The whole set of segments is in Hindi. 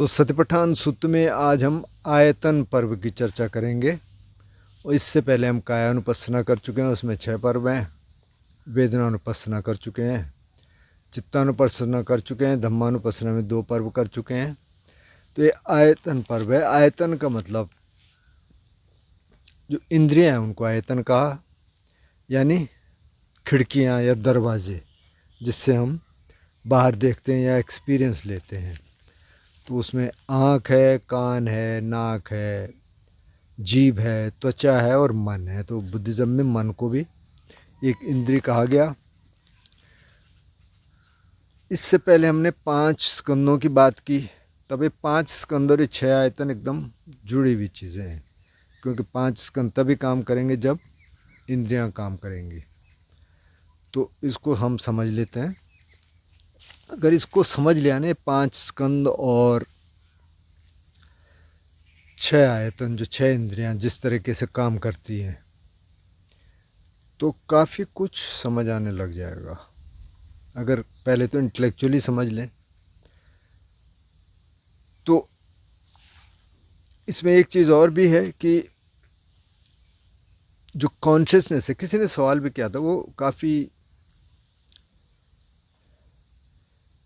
तो सतिपट्ठान सूत्र में आज हम आयतन पर्व की चर्चा करेंगे। और इससे पहले हम कायानुपස්සना कर चुके हैं, उसमें 6 पर्व हैं। वेदनानुपස්සना कर चुके हैं, चित्तानुपස්සना कर चुके हैं, धम्मानुपස්සना में 2 पर्व कर चुके हैं। तो ये आयतन पर्व है। आयतन का मतलब जो इंद्रियां हैं उनको आयतन कहा, यानी खिड़कियां या दरवाजे जिससे हम बाहर देखते हैं या एक्सपीरियंस लेते हैं। तो उसमें आँख है, कान है, नाक है, जीभ है, त्वचा है और मन है। तो बुद्धिज़्म में मन को भी एक इंद्रिय कहा गया। इससे पहले हमने 5 स्कंदों की बात की। तब ये 5 स्कंद और 6 आयतन एकदम जुड़ी हुई चीज़ें हैं, क्योंकि 5 स्कंद तभी काम करेंगे जब इंद्रियां काम करेंगी। तो इसको हम समझ लेते हैं। अगर इसको समझ लिया ना, 5 स्कंद और 6 आयतन, जो 6 इंद्रियां जिस तरीके से काम करती हैं, तो काफ़ी कुछ समझ आने लग जाएगा। अगर पहले तो इंटेलेक्चुअली समझ लें तो इसमें एक चीज़ और भी है कि जो कॉन्शियसनेस है, किसी ने सवाल भी किया था, वो काफ़ी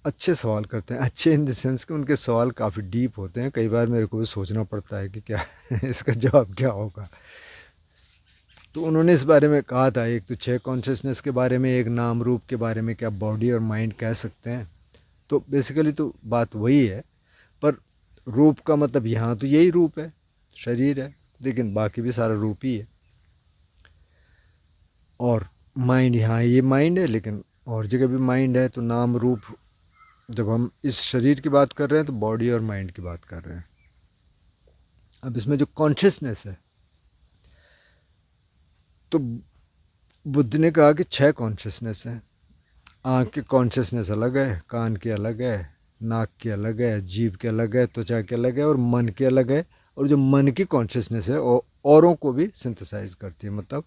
अच्छे सवाल करते हैं। अच्छे इन द सेंस कि उनके सवाल काफ़ी डीप होते हैं। कई बार मेरे को भी सोचना पड़ता है कि क्या इसका जवाब क्या होगा। तो उन्होंने इस बारे में कहा था, एक तो 6 कॉन्शियसनेस के बारे में, एक नाम रूप के बारे में, क्या बॉडी और माइंड कह सकते हैं। तो बेसिकली तो बात वही है, पर रूप का मतलब यहाँ तो यही रूप है, शरीर है, लेकिन बाकी भी सारा रूप ही है। और माइंड, यहाँ ये माइंड है, लेकिन और जगह भी माइंड है। तो नाम रूप, जब हम इस शरीर की बात कर रहे हैं तो बॉडी और माइंड की बात कर रहे हैं। अब इसमें जो कॉन्शियसनेस है, तो बुद्ध ने कहा कि 6 कॉन्शियसनेस हैं। आँख की कॉन्शियसनेस अलग है, कान की अलग है, नाक की अलग है, जीभ की अलग है, त्वचा की अलग है और मन की अलग है। और जो मन की कॉन्शियसनेस है औरों को भी सिंथेसाइज करती है, मतलब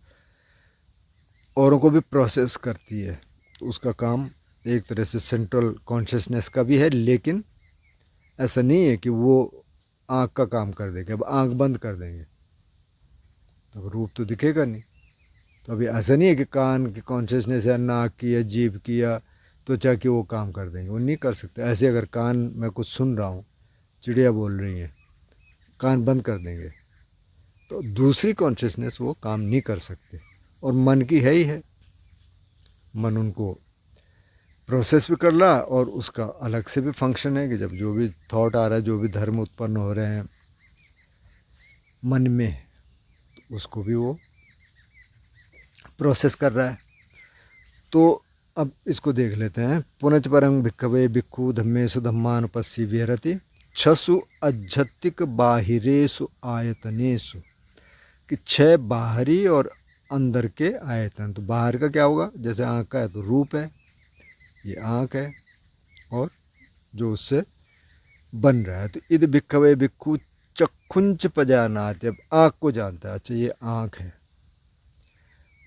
औरों को भी प्रोसेस करती है। तो उसका काम एक तरह से सेंट्रल कॉन्शियसनेस का भी है, लेकिन ऐसा नहीं है कि वो आँख का काम कर देगा। अब आँख बंद कर देंगे तो रूप तो दिखेगा नहीं। तो अभी ऐसा नहीं है कि कान की कॉन्शियसनेस या नाक की या जीभ की या त्वचा की वो काम कर देंगे, वो नहीं कर सकते। ऐसे अगर कान में कुछ सुन रहा हूँ, चिड़िया बोल रही हैं, कान बंद कर देंगे तो दूसरी कॉन्शियसनेस वो काम नहीं कर सकते। और मन की है ही है, मन उनको प्रोसेस भी कर रहा, और उसका अलग से भी फंक्शन है कि जब जो भी थॉट आ रहा है, जो भी धर्म उत्पन्न हो रहे हैं मन में, तो उसको भी वो प्रोसेस कर रहा है। तो अब इसको देख लेते हैं। पुनच परं भिक्खवे भिक्खु धम्मेषु धम्मानुपस्सी विहरति 6 अज्झत्तिक बाहिरेषु आयतनेषु, कि 6 बाहरी और अंदर के आयतन। तो बाहर का क्या होगा, जैसे आँख का है तो रूप है, ये आँख है, और जो उससे बन रहा है। तो इद भिक्खवे भिक्खु चक्षुंच पजानाति, अब आँख को जानता है, अच्छा ये आँख है।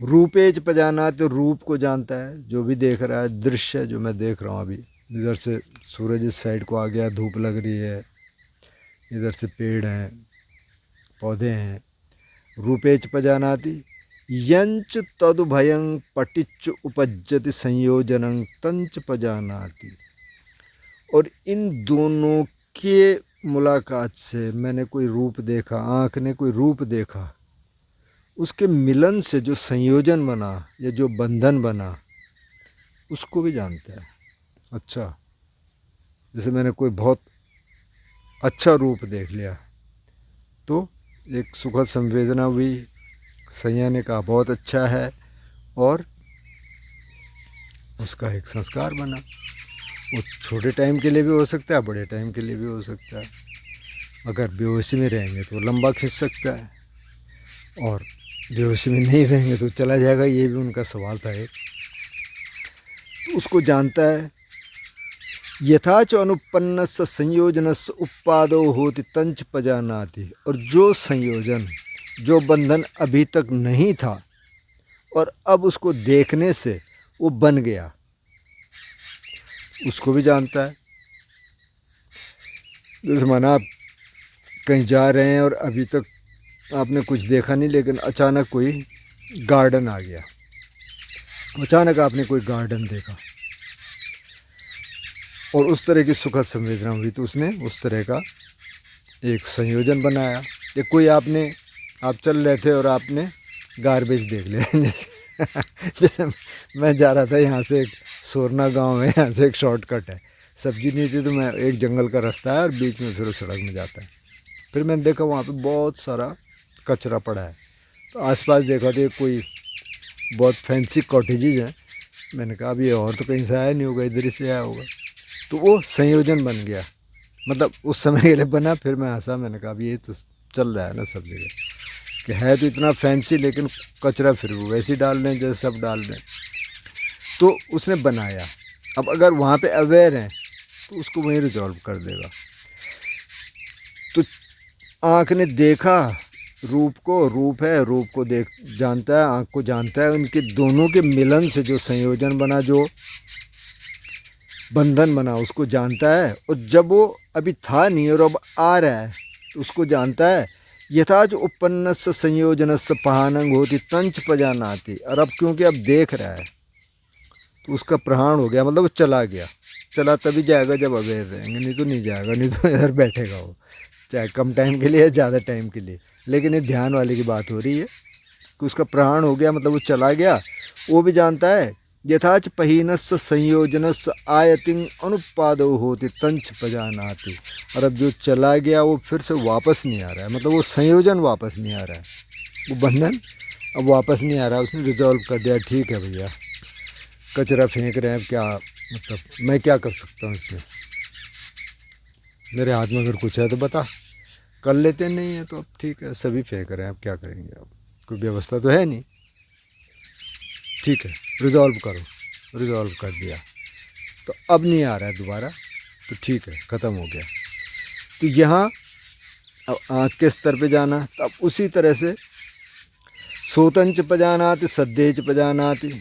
रूपेच पजाना, तो रूप को जानता है, जो भी देख रहा है, दृश्य जो मैं देख रहा हूँ अभी, इधर से सूरज इस साइड को आ गया, धूप लग रही है, इधर से पेड़ हैं, पौधे हैं। रूपेच पजानाति यंच तदुभयं पटिच्च उपज्जति संयोजनं तंच पजानाति। और इन दोनों के मुलाकात से मैंने कोई रूप देखा, आँख ने कोई रूप देखा, उसके मिलन से जो संयोजन बना या जो बंधन बना, उसको भी जानता है। अच्छा, जैसे मैंने कोई बहुत अच्छा रूप देख लिया तो एक सुखद संवेदना हुई, संज्ञा ने कहा बहुत अच्छा है, और उसका एक संस्कार बना। वो छोटे टाइम के लिए भी हो सकता है, बड़े टाइम के लिए भी हो सकता है। अगर बेहोशी में रहेंगे तो लंबा खिंच सकता है, और बेहोशी में नहीं रहेंगे तो चला जाएगा। ये भी उनका सवाल था एक। तो उसको जानता है। यथाच अनुपन्नस्य संयोजनस्य उत्पादो होति तंच पजानाति, और जो संयोजन, जो बंधन अभी तक नहीं था और अब उसको देखने से वो बन गया, उसको भी जानता है। जैसे माना आप कहीं जा रहे हैं और अभी तक आपने कुछ देखा नहीं, लेकिन अचानक कोई गार्डन आ गया, अचानक आपने कोई गार्डन देखा और उस तरह की सुखद संवेदना हुई, तो उसने उस तरह का एक संयोजन बनाया। या कोई आप चल रहे थे और आपने गार्बेज देख लिया जैसे जैसे मैं जा रहा था यहाँ से, एक सोरना गांव है, यहाँ से एक शॉर्टकट है, सब्जी नहीं थी तो मैं, एक जंगल का रास्ता है और बीच में फिर उस सड़क में जाता है, फिर मैंने देखा वहाँ पे बहुत सारा कचरा पड़ा है, तो आसपास देखा तो कोई बहुत फैंसी कॉटेजेज हैं। मैंने कहा अब ये और तो कहीं से आया नहीं होगा, इधर ही से आया होगा। तो वो संयोजन बन गया, मतलब उस समय के लिए बना। फिर मैं हंसा, मैंने कहा अब ये तो चल रहा है ना सब जगह कि है तो इतना फैंसी, लेकिन कचरा फिर वो वैसे ही डाल रहे हैं जैसे सब डाल रहे हैं। तो उसने बनाया। अब अगर वहाँ पे अवेयर हैं तो उसको वहीं रिजॉल्व कर देगा। तो आँख ने देखा रूप को, रूप है, रूप को देख जानता है, आँख को जानता है, उनके दोनों के मिलन से जो संयोजन बना, जो बंधन बना, उसको जानता है। और जब वो अभी था नहीं और अब आ रहा है तो उसको जानता है। यथाच उपन्नस्य संयोजनस्य पहानंग होती तंच पजानाति। और अब क्योंकि अब देख रहा है तो उसका प्रहाण हो गया, मतलब वो चला गया। चला तभी जाएगा जब अवेयर रहेंगे, नहीं तो नहीं जाएगा, नहीं तो इधर बैठेगा वो, चाहे कम टाइम के लिए या ज़्यादा टाइम के लिए। लेकिन ये ध्यान वाले की बात हो रही है कि उसका प्रहाण हो गया, मतलब वो चला गया। वो भी जानता है यथाच पहीनस्य संयोजनस्य आयतिंग अनुपादो होती तंच पजानाति। और अब जो चला गया वो फिर से वापस नहीं आ रहा है, मतलब वो संयोजन वापस नहीं आ रहा है, वो बंधन अब वापस नहीं आ रहा है। उसने रिजॉल्व कर दिया, ठीक है भैया कचरा फेंक रहे हैं, क्या मतलब मैं क्या कर सकता हूँ इसमें, मेरे हाथ में अगर कुछ है तो बता, कर लेते नहीं है तो अब ठीक है, सभी फेंक रहे हैं, अब क्या करेंगे, अब कोई व्यवस्था तो है नहीं, ठीक है रिजॉल्व करो। रिजॉल्व कर दिया तो अब नहीं आ रहा है दोबारा, तो ठीक है ख़त्म हो गया। तो यहाँ अब आँख के स्तर पे जाना, तो अब उसी तरह से सोतंच पजानाति सद्देच पजानाति।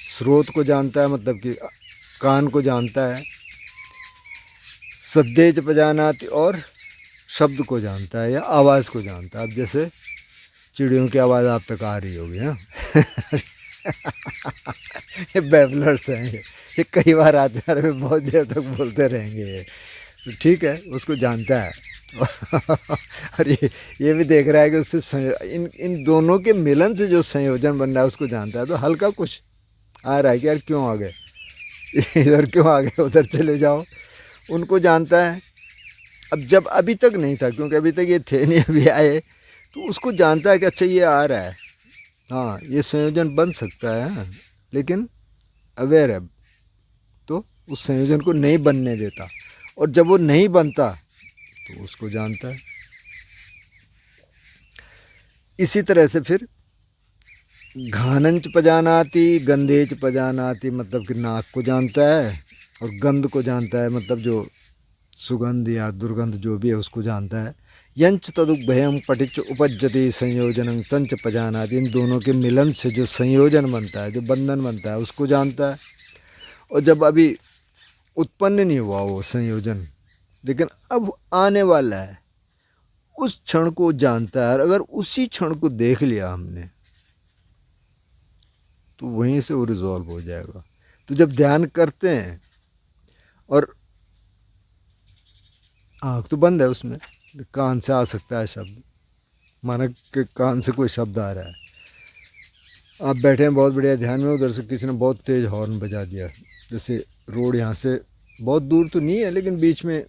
स्रोत को जानता है, मतलब कि कान को जानता है। सद्देच पजानाति और शब्द को जानता है या आवाज़ को जानता है। अब जैसे चिड़ियों की आवाज़ आप तक आ रही होगी, हाँ ये बैबलर्स हैं, ये कई बार आते हैं, अरे बहुत देर तक बोलते रहेंगे ये, तो ठीक है उसको जानता है। और ये भी देख रहा है कि उससे इन दोनों के मिलन से जो संयोजन बन रहा है उसको जानता है। तो हल्का कुछ आ रहा है कि यार क्यों आ गए इधर, क्यों आ गए उधर, चले जाओ, उनको जानता है। अब जब अभी तक नहीं था, क्योंकि अभी तक ये थे नहीं, अभी आए, तो उसको जानता है कि अच्छा ये आ रहा है, हाँ ये संयोजन बन सकता है, हाँ, लेकिन अवेयर है, तो उस संयोजन को नहीं बनने देता। और जब वो नहीं बनता तो उसको जानता है। इसी तरह से फिर घानंच पजानाति गंधेच पजानाति, मतलब कि नाक को जानता है और गंध को जानता है, मतलब जो सुगंध या दुर्गंध जो भी है उसको जानता है। यंच तदुभयम पटिच उपज्जति संयोजनं तंच पजानाति। इन दोनों के मिलन से जो संयोजन बनता है, जो बंधन बनता है, उसको जानता है। और जब अभी उत्पन्न नहीं हुआ वो संयोजन, लेकिन अब आने वाला है, उस क्षण को जानता है। और अगर उसी क्षण को देख लिया हमने तो वहीं से वो रिजॉल्व हो जाएगा। तो जब ध्यान करते हैं और आँख तो बंद है, उसमें कान से आ सकता है शब्द, माना कि कान से कोई शब्द आ रहा है, आप बैठे हैं बहुत बढ़िया ध्यान में, उधर से किसी ने बहुत तेज़ हॉर्न बजा दिया, जैसे रोड यहाँ से बहुत दूर तो नहीं है लेकिन बीच में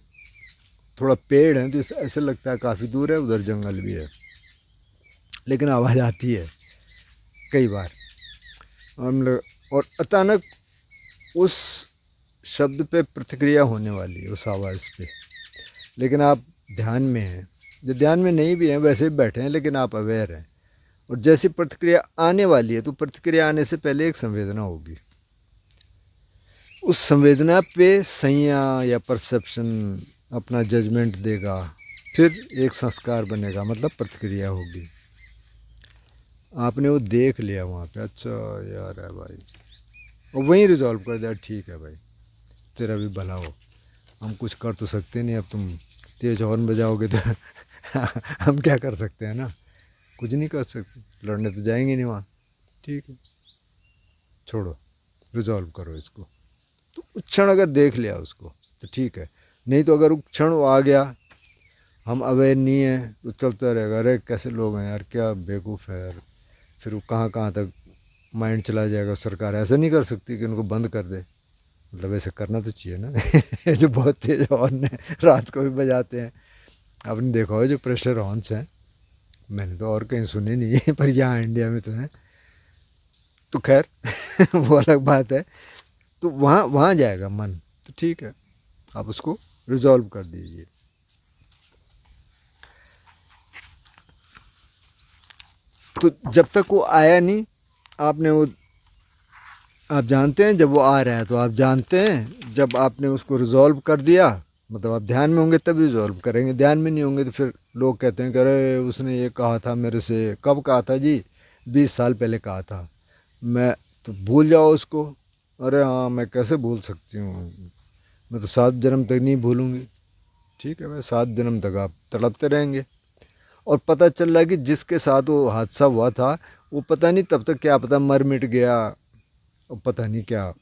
थोड़ा पेड़ है, तो ऐसे लगता है काफ़ी दूर है, उधर जंगल भी है, लेकिन आवाज़ आती है कई बार। हम लोग और अचानक उस शब्द पे प्रतिक्रिया होने वाली है, उस आवाज़ पे, लेकिन आप ध्यान में हैं, जो ध्यान में नहीं भी हैं वैसे भी बैठे हैं, लेकिन आप अवेयर हैं। और जैसी प्रतिक्रिया आने वाली है, तो प्रतिक्रिया आने से पहले एक संवेदना होगी, उस संवेदना पे संज्ञा या परसेप्शन अपना जजमेंट देगा, फिर एक संस्कार बनेगा, मतलब प्रतिक्रिया होगी। आपने वो देख लिया वहाँ पे, अच्छा यार है भाई, और वहीं रिजॉल्व कर दिया, ठीक है भाई तेरा भी भला हो, हम कुछ कर तो सकते नहीं, अब तुम तेज हॉर्न बजाओगे तो हम क्या कर सकते हैं ना, कुछ नहीं कर सकते, लड़ने तो जाएंगे नहीं वहाँ। ठीक है, छोड़ो, रिजॉल्व करो इसको। तो उस क्षण अगर देख लिया उसको तो ठीक है, नहीं तो अगर उस क्षण वो आ गया, हम अवेयर नहीं है तो चलता रहेगा, अरे कैसे लोग हैं यार, क्या बेवकूफ़ है यार, फिर वो कहाँ कहाँ तक माइंड चला जाएगा। सरकार ऐसा नहीं कर सकती कि उनको बंद कर दे, मतलब ऐसे करना तो चाहिए ना। जो बहुत तेज हॉर्न है रात को भी बजाते हैं, आपने देखा हो जो प्रेशर हॉर्न्स हैं, मैंने तो और कहीं सुने नहीं है पर यहाँ इंडिया में तो है। तो खैर वो अलग बात है। तो वहाँ वहाँ जाएगा मन, तो ठीक है, आप उसको रिजॉल्व कर दीजिए। तो जब तक वो आया नहीं, आपने वो, आप जानते हैं जब वो आ रहा है तो आप जानते हैं, जब आपने उसको रिजॉल्व कर दिया, मतलब आप ध्यान में होंगे तभी रिजॉल्व करेंगे, ध्यान में नहीं होंगे तो फिर लोग कहते हैं कि अरे उसने ये कहा था मेरे से, कब कहा था जी, 20 साल पहले कहा था, मैं, तो भूल जाओ उसको। अरे हाँ, मैं कैसे भूल सकती हूँ, मैं तो 7 जन्म तक नहीं भूलूंगी। ठीक है भाई, 7 जन्म तक आप तड़पते रहेंगे। और पता चल रहा है कि जिसके साथ वो हादसा हुआ था, वो पता नहीं तब तक क्या पता मर मिट गया, और पता नहीं क्या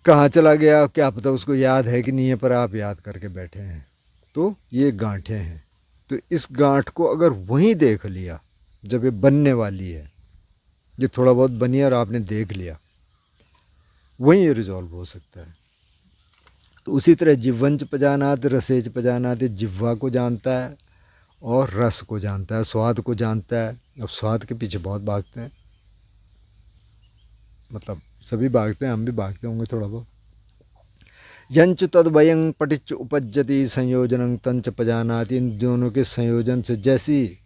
कहाँ चला गया, क्या पता उसको याद है कि नहीं है, पर आप याद करके बैठे हैं। तो ये गांठें हैं। तो इस गांठ को अगर वहीं देख लिया जब ये बनने वाली है, ये थोड़ा बहुत बनी और आपने देख लिया, वहीं ये रिजॉल्व हो सकता है। तो उसी तरह जिह्वंच पजानात रसेच पजानात, जिह्वा को जानता है और रस को जानता है, स्वाद को जानता है। अब स्वाद के पीछे बहुत भागते हैं, मतलब सभी भागते हैं, हम भी भागते होंगे थोड़ा बहुत। यंच तद्वयं पटिच उपज्जति संयोजनं तंच पजानाति, इन दोनों के संयोजन से जैसी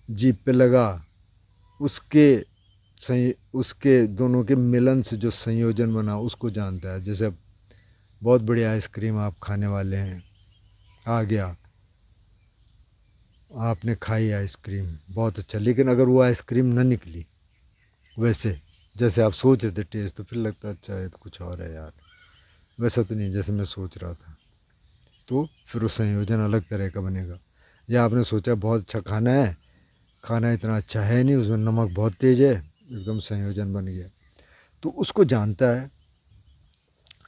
जीभ पे लगा, उसके दोनों के मिलन से जो संयोजन बना उसको जानता है। जैसे अब बहुत बड़ी आइसक्रीम आप खाने वाले हैं, आ गया, आपने खाई आइसक्रीम, बहुत अच्छा, लेकिन अगर वो आइसक्रीम ना निकली वैसे जैसे आप सोच रहे थे टेस्ट, तो फिर लगता है अच्छा ये तो कुछ और है यार, वैसा तो नहीं जैसे मैं सोच रहा था। तो फिर वो संयोजन अलग तरह का बनेगा। या आपने सोचा बहुत अच्छा खाना है, खाना इतना अच्छा है नहीं, उसमें नमक बहुत तेज़ है, एकदम संयोजन बन गया। तो उसको जानता है।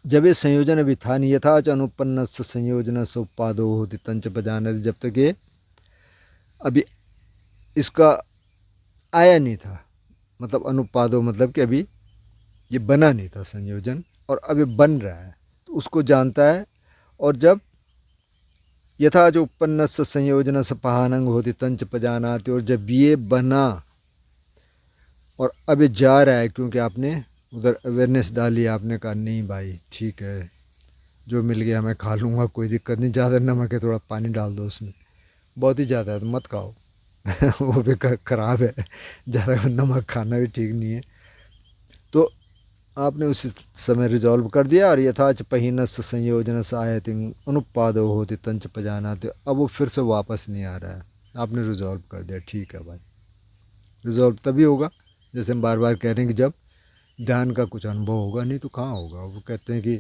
जब ये संयोजन अभी था नहीं, यथाच अनुपन्न संयोजन से उत्पादो होती तंच पजान, जब तक ये अभी इसका आया नहीं था, मतलब अनुपादो मतलब कि अभी ये बना नहीं था संयोजन, और अभी बन रहा है, तो उसको जानता है। और जब यथा जो उत्पन्न संयोजन से पहानंग होती तंच पजानाते, और जब ये बना और अभी जा रहा है, क्योंकि आपने उधर अवेयरनेस डाली, आपने कहा नहीं भाई ठीक है, जो मिल गया मैं खा लूँगा, कोई दिक्कत नहीं, ज़्यादा नमक है थोड़ा पानी डाल दो उसमें, बहुत ही ज़्यादा है तो मत खाओ। वो भी ख़राब है, ज़्यादा नमक खाना भी ठीक नहीं है। तो आपने उसी समय रिजॉल्व कर दिया, और यथाच पहिनस संयोजनस आयतिंग अनुपादो होती तंच पजानाते, अब वो फिर से वापस नहीं आ रहा है, आपने रिजॉल्व कर दिया, ठीक है भाई। रिजॉल्व तभी होगा, जैसे हम बार बार कह रहे हैं कि जब ध्यान का कुछ अनुभव होगा, नहीं तो कहाँ होगा। वो कहते हैं कि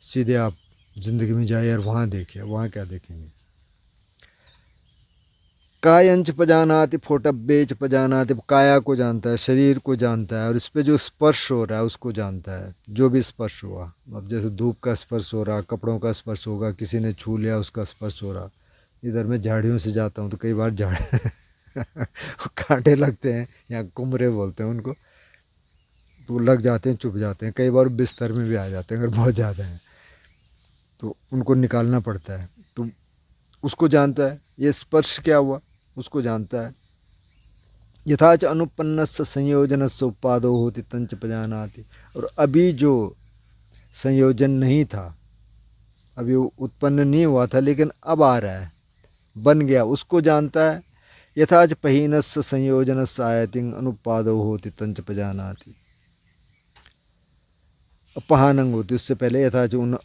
सीधे आप ज़िंदगी में जाइए और वहाँ देखिए, वहाँ क्या देखेंगे। कायंच पजानाति फोटब्बेच पजानाति, काया को जानता है, शरीर को जानता है, और इस पर जो स्पर्श हो रहा है उसको जानता है, जो भी स्पर्श हुआ। अब जैसे धूप का स्पर्श हो रहा, कपड़ों का स्पर्श होगा, किसी ने छू लिया उसका स्पर्श हो रहा। इधर मैं झाड़ियों से जाता हूँ तो कई बार झाड़ कांटे लगते हैं, या कुमरे बोलते हैं उनको, तो लग जाते हैं, चुभ जाते हैं, कई बार बिस्तर में भी आ जाते हैं अगर बहुत ज़्यादा है, तो उनको निकालना पड़ता है। तो उसको जानता है, ये स्पर्श क्या हुआ उसको जानता है। यथाच अनुपन्न संयोजन से उत्पादो होती तंच पजानाति, और अभी जो संयोजन नहीं था, अभी वो उत्पन्न नहीं हुआ था, लेकिन अब आ रहा है, बन गया, उसको जानता है। यथाच पहिनस संयोजन आयतिंग अनुपादो होती तंच पजानाति, पहानंग होती उससे पहले, यथाच उन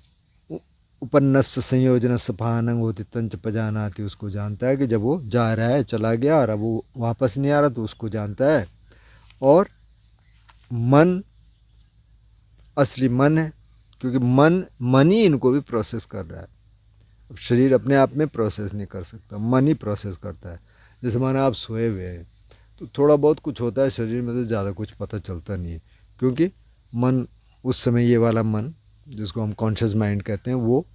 उपन्नस संयोजन पहानंग होती तंच पजानाति, उसको जानता है कि जब वो जा रहा है, चला गया और अब वो वापस नहीं आ रहा, तो उसको जानता है। और मन असली मन है, क्योंकि मन ही इनको भी प्रोसेस कर रहा है। अब शरीर अपने आप में प्रोसेस नहीं कर सकता, मन ही प्रोसेस करता है। जैसे माना आप सोए हुए हैं तो थोड़ा बहुत कुछ होता है शरीर में, तो ज़्यादा कुछ पता चलता नहीं है, क्योंकि मन उस समय, ये वाला मन जिसको हम कॉन्शियस माइंड कहते हैं, वो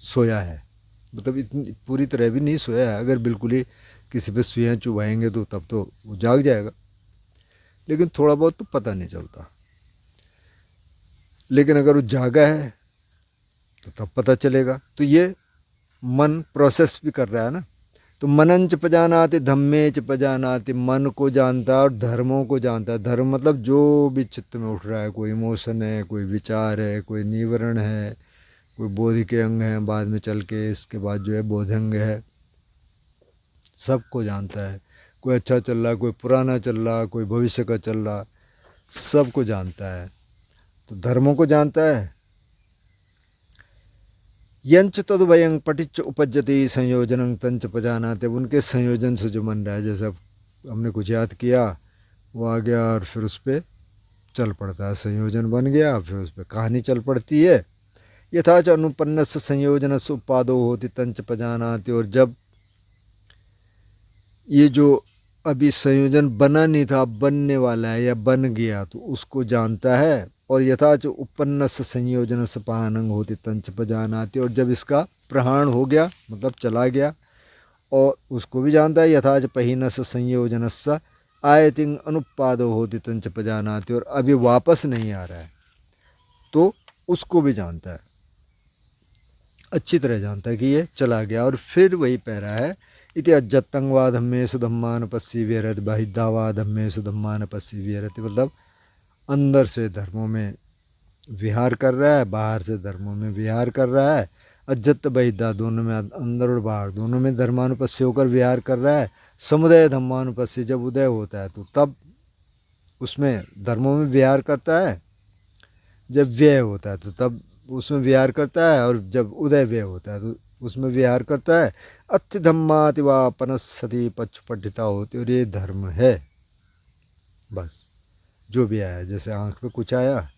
सोया है। मतलब इतनी पूरी तरह भी नहीं सोया है। अगर बिल्कुल ही किसी पे सुइयाँ चुभाएंगे तो तब तो वो जाग जाएगा, लेकिन थोड़ा बहुत तो पता नहीं चलता। लेकिन अगर वो जागा है तो तब पता चलेगा। तो ये मन प्रोसेस भी कर रहा है ना। तो मनन च पजानाति धम्मे च पजानाति, मन को जानता है और धर्मों को जानता है। धर्म मतलब जो भी चित्त में उठ रहा है, कोई इमोशन है, कोई विचार है, कोई निवरण है, कोई बोधि के अंग हैं, बाद में चल के इसके बाद जो है बोधंग है, सबको जानता है। कोई अच्छा चल रहा, कोई पुराना चल रहा, कोई भविष्य का चल रहा, सबको जानता है। तो धर्मों को जानता है। यंच तदुभयं पटिच उपज्यति संयोजनं तंच पजानाते, उनके संयोजन से जो मन रहा है, जैसे अब हमने कुछ याद किया, वो आ गया और फिर उस पर चल पड़ता है, संयोजन बन गया, फिर उस पर कहानी चल पड़ती है। यथाच अनुपन्न संयोजन उपादो होती तंच पजानाते, और जब ये जो अभी संयोजन बना नहीं था, बनने वाला है या बन गया, तो उसको जानता है। और यथाच उपन्न संयोजन से पानंग होती तंच पजानाती, और जब इसका प्रहाण हो गया मतलब चला गया, और उसको भी जानता है। यथाच पहिनस संयोजन से आयतिंग अनुपादो होती तंच पजानाती, और अभी वापस नहीं आ रहा है तो उसको भी जानता है, अच्छी तरह जानता है कि ये चला गया। और फिर वही पैरा है, इति अज्जत्तंगवा धम्मेषु धम्मानुपस्सी विहरति बहिद्धावा धम्मेषु धम्मानुपस्सी विहरति, मतलब अंदर से धर्मों में विहार कर रहा है, बाहर से धर्मों में विहार कर रहा है। अज्जत बहिद्धा, दोनों में, अंदर और बाहर दोनों में धर्मानुपस्सी होकर विहार कर रहा है। समुदय धम्मानुपस्सी, जब उदय होता है तो तब उसमें धर्मों में विहार करता है, जब व्यय होता है तो तब उसमें विहार करता है, और जब उदय व्यय होता है तो उसमें विहार करता है। अत्य धम्मातिवा पनस्सति पक्षपठिता होती, और ये धर्म है। बस जो भी आया, जैसे आँख पे कुछ आया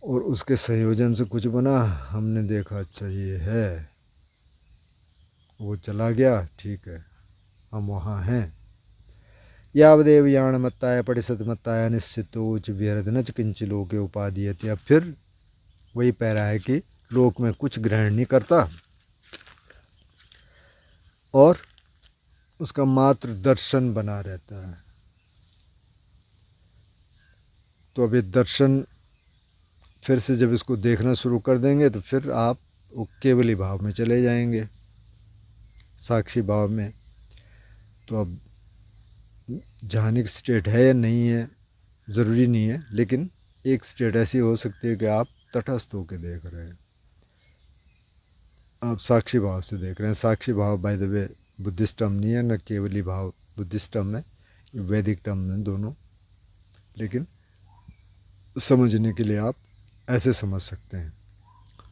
और उसके संयोजन से कुछ बना, हमने देखा अच्छा ये है, वो चला गया, ठीक है, हम वहाँ हैं। यावदेव याण मत्ताय पटिसत मत्ताय निश्चितोच विहरति न च किंच लोके उपादीयते। अब फिर वही पैरा है कि लोक में कुछ ग्रहण नहीं करता, और उसका मात्र दर्शन बना रहता है। तो अभी दर्शन फिर से जब इसको देखना शुरू कर देंगे तो फिर आप वो केवली भाव में चले जाएंगे, साक्षी भाव में। तो अब ध्यानिक स्टेट है या नहीं है ज़रूरी नहीं है, लेकिन एक स्टेट ऐसी हो सकती है कि आप तटस्थ होकर देख रहे हैं, आप साक्षी भाव से देख रहे हैं। साक्षी भाव by the way Buddhist term नहीं है, न केवली भाव बुद्धिस्ट टर्म है, ये वैदिक टर्म है दोनों, लेकिन समझने के लिए आप ऐसे समझ सकते हैं।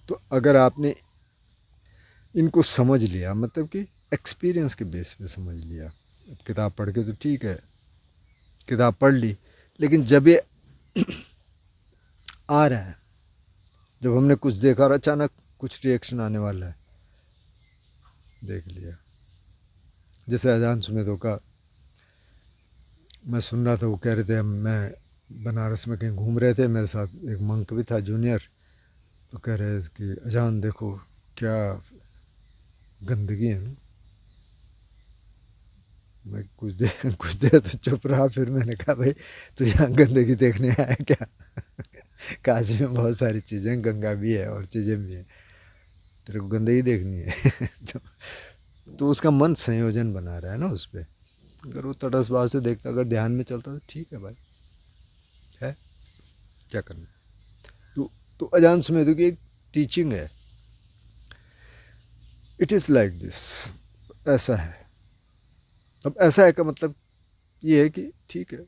तो अगर आपने इनको समझ लिया, मतलब कि एक्सपीरियंस के बेस पे समझ लिया, किताब पढ़ के तो ठीक है, किताब पढ़ ली, लेकिन जब ये आ रहा है, जब हमने कुछ देखा और अचानक कुछ रिएक्शन आने वाला है, देख लिया। जैसे अजान सुमेदों का मैं सुन रहा था, वो कह रहे थे, मैं बनारस में कहीं घूम रहे थे, मेरे साथ एक मंक भी था जूनियर, तो कह रहे कि अजान देखो क्या गंदगी है ना। मैं कुछ देर तो चुप रहा, फिर मैंने कहा भाई तू यहाँ गंदगी देखने आया क्या? काशी में बहुत सारी चीज़ें, गंगा भी है और चीज़ें भी हैं, तेरे को गंदगी देखनी है। तो उसका मन संयोजन बना रहा है ना उस पर। अगर वो तटस्थ भाव से देखता, अगर ध्यान में चलता तो ठीक है भाई, है क्या करना। तो अजान सुमेधु की एक टीचिंग है, इट इज़ लाइक दिस, ऐसा है। अब ऐसा है का मतलब ये है कि ठीक है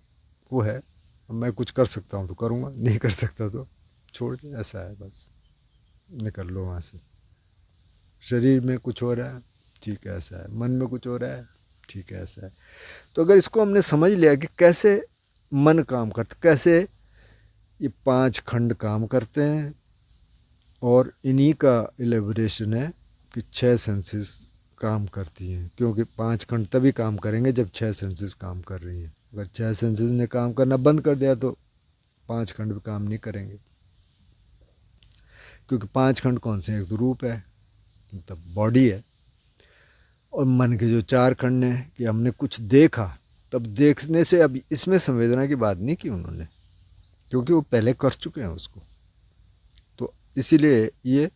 वो है, अब मैं कुछ कर सकता हूँ तो करूँगा, नहीं कर सकता तो छोड़ दे, ऐसा है, बस निकल लो वहाँ से। शरीर में कुछ हो रहा है, ठीक है ऐसा है, मन में कुछ हो रहा है, ठीक है ऐसा है। तो अगर इसको हमने समझ लिया कि कैसे मन काम करता, कैसे ये 5 खंड काम करते हैं, और इन्हीं का एलेबोरेशन है कि 6 सेंसेस काम करती हैं, क्योंकि 5 खंड तभी काम करेंगे जब 6 सेंसेस काम कर रही हैं। अगर 6 सेंसेस ने काम करना बंद कर दिया तो 5 खंड भी काम नहीं करेंगे। क्योंकि 5 खंड कौन से हैं? एक तो रूप है, मतलब बॉडी है, और मन के जो 4 खंड हैं कि हमने कुछ देखा, तब देखने से अब इसमें संवेदना की बात नहीं की उन्होंने, क्योंकि वो पहले कर चुके हैं उसको। तो इसीलिए ये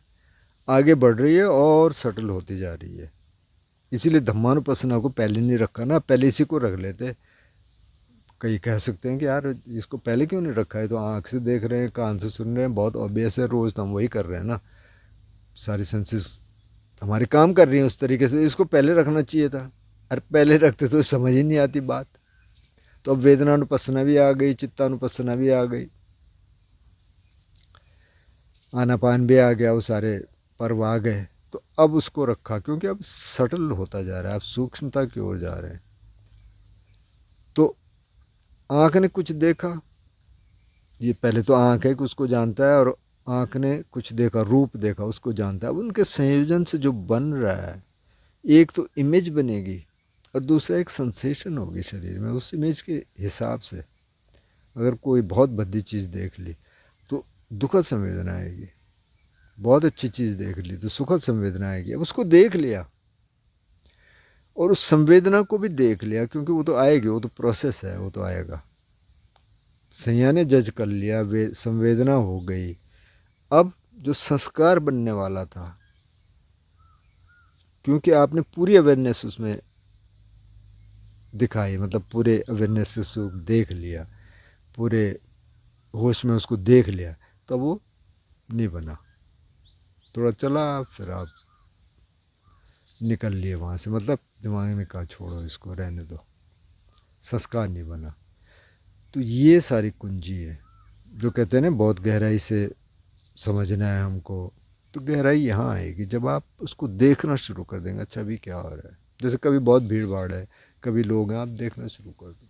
आगे बढ़ रही है और सटल होती जा रही है। इसीलिए धम्मानुपස්සना को पहले नहीं रखा ना, पहले इसी को रख लेते। कई कह सकते हैं कि यार इसको पहले क्यों नहीं रखा है, तो आँख से देख रहे हैं, कान से सुन रहे हैं, बहुत ऑब्वियस है, रोज़ तो हम वही कर रहे हैं ना, सारी सेंसेस हमारे काम कर रही हैं उस तरीके से, इसको पहले रखना चाहिए था। अरे पहले रखते तो समझ ही नहीं आती बात। तो अब वेदनानुपස්සना भी आ गई, चित्तानुपස්සना भी आ गई, आनापान भी आ गया, वो सारे पर्व आ गए। तो अब उसको रखा क्योंकि अब सटल होता जा रहा है, अब सूक्ष्मता की ओर जा रहे हैं। तो आँख ने कुछ देखा, ये पहले तो आँख है कि उसको जानता है, और आँख ने कुछ देखा, रूप देखा, उसको जानता है। अब उनके संयोजन से जो बन रहा है, एक तो इमेज बनेगी और दूसरा एक सेंसेशन होगी शरीर में। उस इमेज के हिसाब से अगर कोई बहुत भद्दी चीज़ देख ली तो दुखद संवेदना आएगी, बहुत अच्छी चीज़ देख ली तो सुखद संवेदना आएगी। अब उसको देख लिया और उस संवेदना को भी देख लिया, क्योंकि वो तो आएगी, वो तो प्रोसेस है, वो तो आएगा। संज्ञा ने जज कर लिया, वे संवेदना हो गई। अब जो संस्कार बनने वाला था, क्योंकि आपने पूरी अवेयरनेस उसमें दिखाई, मतलब पूरे अवेयरनेस से उसको देख लिया, पूरे होश में उसको देख लिया, तब वो नहीं बना। थोड़ा चला, फिर आप निकल लिए वहाँ से, मतलब दिमाग ने कहा छोड़ो इसको, रहने दो, संस्कार नहीं बना। तो ये सारी कुंजी है। जो कहते हैं ना बहुत गहराई से समझना है हमको, तो गहराई यहाँ आएगी जब आप उसको देखना शुरू कर देंगे। अच्छा अभी क्या हो रहा है, जैसे कभी बहुत भीड़ भाड़ है, कभी लोग हैं, आप देखना शुरू कर दो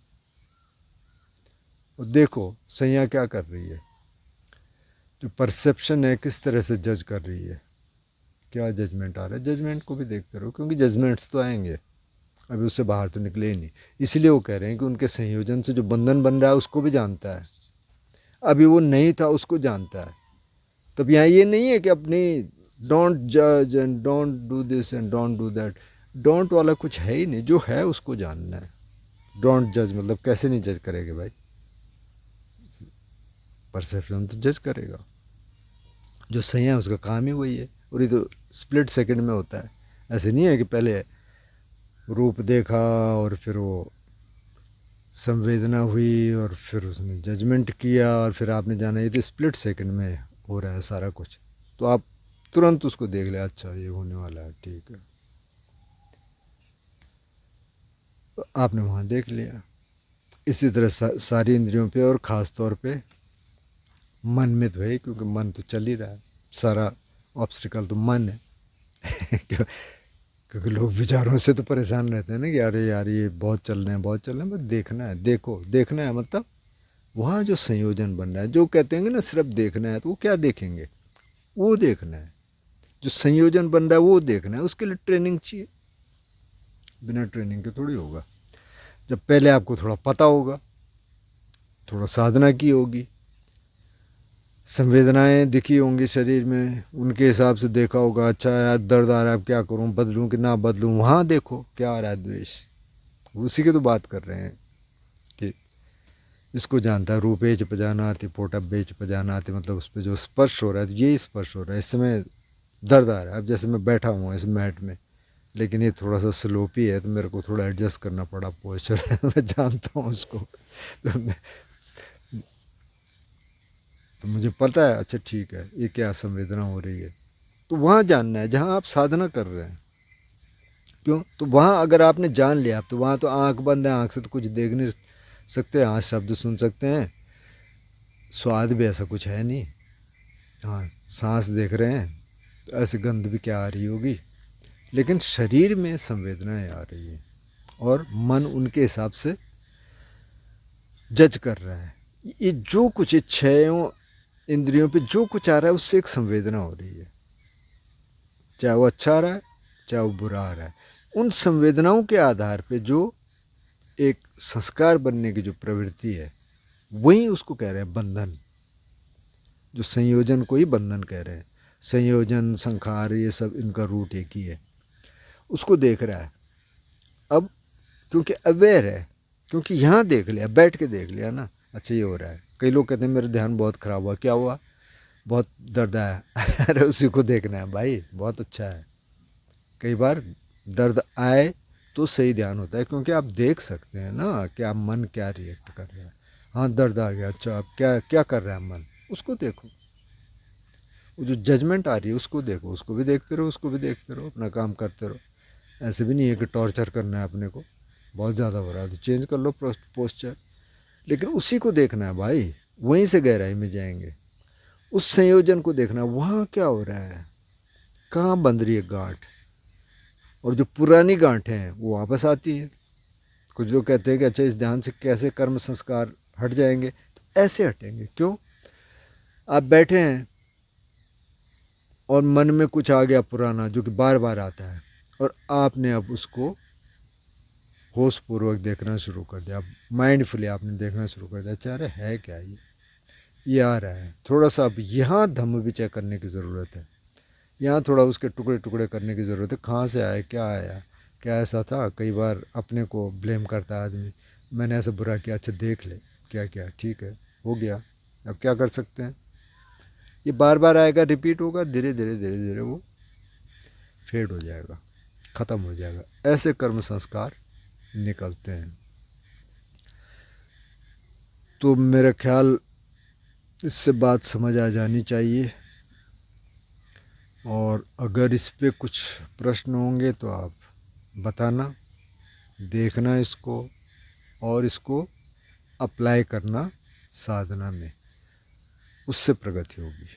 और देखो संज्ञा क्या कर रही है, जो परसेप्शन है किस तरह से जज कर रही है, क्या जजमेंट आ रहा है। जजमेंट को भी देखते रहो, क्योंकि जजमेंट्स तो आएंगे, अभी उससे बाहर तो निकले ही नहीं। इसलिए वो कह रहे हैं कि उनके संयोजन से जो बंधन बन रहा है उसको भी जानता है, अभी वो नहीं था उसको जानता है। तब यहाँ ये नहीं है कि अपनी डोंट जज and don't do this and don't do that, don't वाला कुछ है ही नहीं, जो है उसको जानना है। डोंट जज मतलब कैसे नहीं जज करेगा भाई, परसेप्शन तो जज करेगा। जो सही है उसका काम ही वही है, और ये तो स्प्लिट सेकंड में होता है। ऐसे नहीं है कि पहले रूप देखा और फिर वो संवेदना हुई और फिर उसने जजमेंट किया और फिर आपने जाना। ये तो स्प्लिट सेकंड में हो रहा है सारा कुछ, तो आप तुरंत उसको देख ले, अच्छा ये होने वाला है, ठीक है, तो आपने वहाँ देख लिया। इसी तरह सारी इंद्रियों पे और ख़ास तौर पे मन में तो है, क्योंकि मन तो चल ही रहा है, सारा ऑब्स्टिकल तो मन है क्योंकि लोग विचारों से तो परेशान रहते हैं ना कि अरे यार ये बहुत चल रहे हैं, बहुत चल रहे हैं, बस देखना है। देखो देखना है मतलब वहाँ जो संयोजन बन रहा है, जो कहते हैं ना सिर्फ देखना है, तो वो क्या देखेंगे, वो देखना है। जो संयोजन बन रहा है वो देखना है, उसके लिए ट्रेनिंग चाहिए, बिना ट्रेनिंग के थोड़ी होगा। जब पहले आपको थोड़ा पता होगा, थोड़ा साधना की होगी, संवेदनाएं दिखी होंगी शरीर में, उनके हिसाब से देखा होगा, अच्छा यार दर्द आ रहा है, अब क्या करूं, बदलूं कि ना बदलूं, वहाँ देखो क्या आ रहा है, द्वेष। उसी की तो बात कर रहे हैं कि इसको जानता है, रूपेच पजानाति पोटब्बेच पजानाति, मतलब उस पर जो स्पर्श हो रहा है, तो ये स्पर्श हो रहा है, इस समय दर्द आ रहा है। अब जैसे मैं बैठा हुआ इस मैट में, लेकिन ये थोड़ा सा स्लोपी है, तो मेरे को थोड़ा एडजस्ट करना पड़ा पोस्चर मैं जानता हूँ उसको तो मुझे पता है, अच्छा ठीक है ये क्या संवेदना हो रही है। तो वहाँ जानना है जहाँ आप साधना कर रहे हैं। क्यों, तो वहाँ अगर आपने जान लिया, तो वहाँ तो आँख बंद है, आँख से तो कुछ देख नहीं सकते, हाँ शब्द सुन सकते हैं, स्वाद भी ऐसा कुछ है नहीं, हाँ सांस देख रहे हैं, तो ऐसे गंध भी क्या आ रही होगी, लेकिन शरीर में संवेदनाएं आ रही है और मन उनके हिसाब से जज कर रहा है। ये जो कुछ इच्छाओं इंद्रियों पे जो कुछ आ रहा है उससे एक संवेदना हो रही है, चाहे वो अच्छा आ रहा है चाहे वो बुरा आ रहा है। उन संवेदनाओं के आधार पे जो एक संस्कार बनने की जो प्रवृत्ति है, वही उसको कह रहे हैं बंधन। जो संयोजन को ही बंधन कह रहे हैं। संयोजन, संखार, ये सब इनका रूट एक ही है। उसको देख रहा है अब, क्योंकि अवेयर है, क्योंकि यहाँ देख लिया, बैठ के देख लिया ना, अच्छा ये हो रहा है। कई लोग कहते हैं मेरा ध्यान बहुत ख़राब हुआ, क्या हुआ, बहुत दर्द आया अरे उसी को देखना है भाई, बहुत अच्छा है। कई बार दर्द आए तो सही ध्यान होता है, क्योंकि आप देख सकते हैं ना कि आप मन क्या रिएक्ट कर रहा है। हाँ दर्द आ गया, अच्छा अब क्या क्या कर रहा है मन, उसको देखो। वो जो जजमेंट आ रही है उसको देखो, उसको भी देखते रहो, उसको भी देखते रहो, अपना काम करते रहो। ऐसे भी नहीं है कि टॉर्चर करना है अपने को, बहुत ज़्यादा हो रहा है तो चेंज कर लो पोस्चर, लेकिन उसी को देखना है भाई, वहीं से गहराई में जाएंगे। उस संयोजन को देखना है, वहाँ क्या हो रहा है, कहाँ बंध रही है गांठ, और जो पुरानी गांठें हैं वो वापस आती हैं। कुछ लोग कहते हैं कि अच्छा इस ध्यान से कैसे कर्म संस्कार हट जाएंगे, तो ऐसे हटेंगे। क्यों, आप बैठे हैं और मन में कुछ आ गया पुराना जो कि बार बार आता है, और आपने अब उसको होशपूर्वक देखना शुरू कर दिया, माइंडफुली आपने देखना शुरू कर दिया, अच्छा अरे है क्या ये आ रहा है। थोड़ा सा अब यहाँ धम्म विचय करने की ज़रूरत है, यहाँ थोड़ा उसके टुकड़े टुकड़े करने की ज़रूरत है। कहाँ से आया, क्या आया, क्या ऐसा था। कई बार अपने को ब्लेम करता है आदमी, मैंने ऐसा बुरा किया, अच्छा देख ले क्या क्या, ठीक है हो गया, अब क्या कर सकते हैं। ये बार बार आएगा, रिपीट होगा, धीरे धीरे धीरे धीरे वो फेड हो जाएगा, ख़त्म हो जाएगा। ऐसे कर्म संस्कार निकलते हैं। तो मेरा ख्याल इससे बात समझ आ जानी चाहिए, और अगर इस पे कुछ प्रश्न होंगे तो आप बताना, देखना इसको, और इसको अप्लाई करना साधना में, उससे प्रगति होगी।